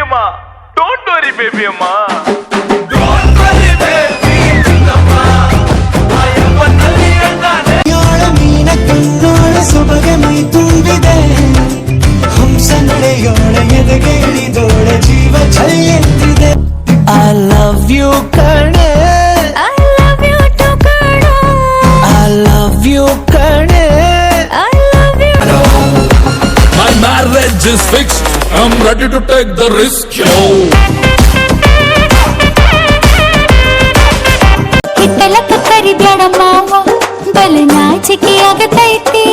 ಅಮ್ಮ don't worry baby ಅಮ್ಮ ಮೀನ ಕಣ್ಣೋಳ ಸೊಬಗೆ ಮೈ ತುಂಬಿದೆ ಹಂಸ ನಡೆಯೋಳ ಎದೆಗೆ ಇಳಿದೋಳ ಜೀವ ಚೆಲ್ಲಿದೆ ಐ ಲವ್ ಯು ಕಣೆ I love you too, Kano. I love you ಕಣೆ I love you. My marriage is fixed. I'm ready to take the risk. Yo. ಹಿತ್ತಲಕ್ಕ ಕರಿಬ್ಯಾಡ ಮಾವ ಬಲ ನಾಚಿಕೆ ಆಗತೈತಿ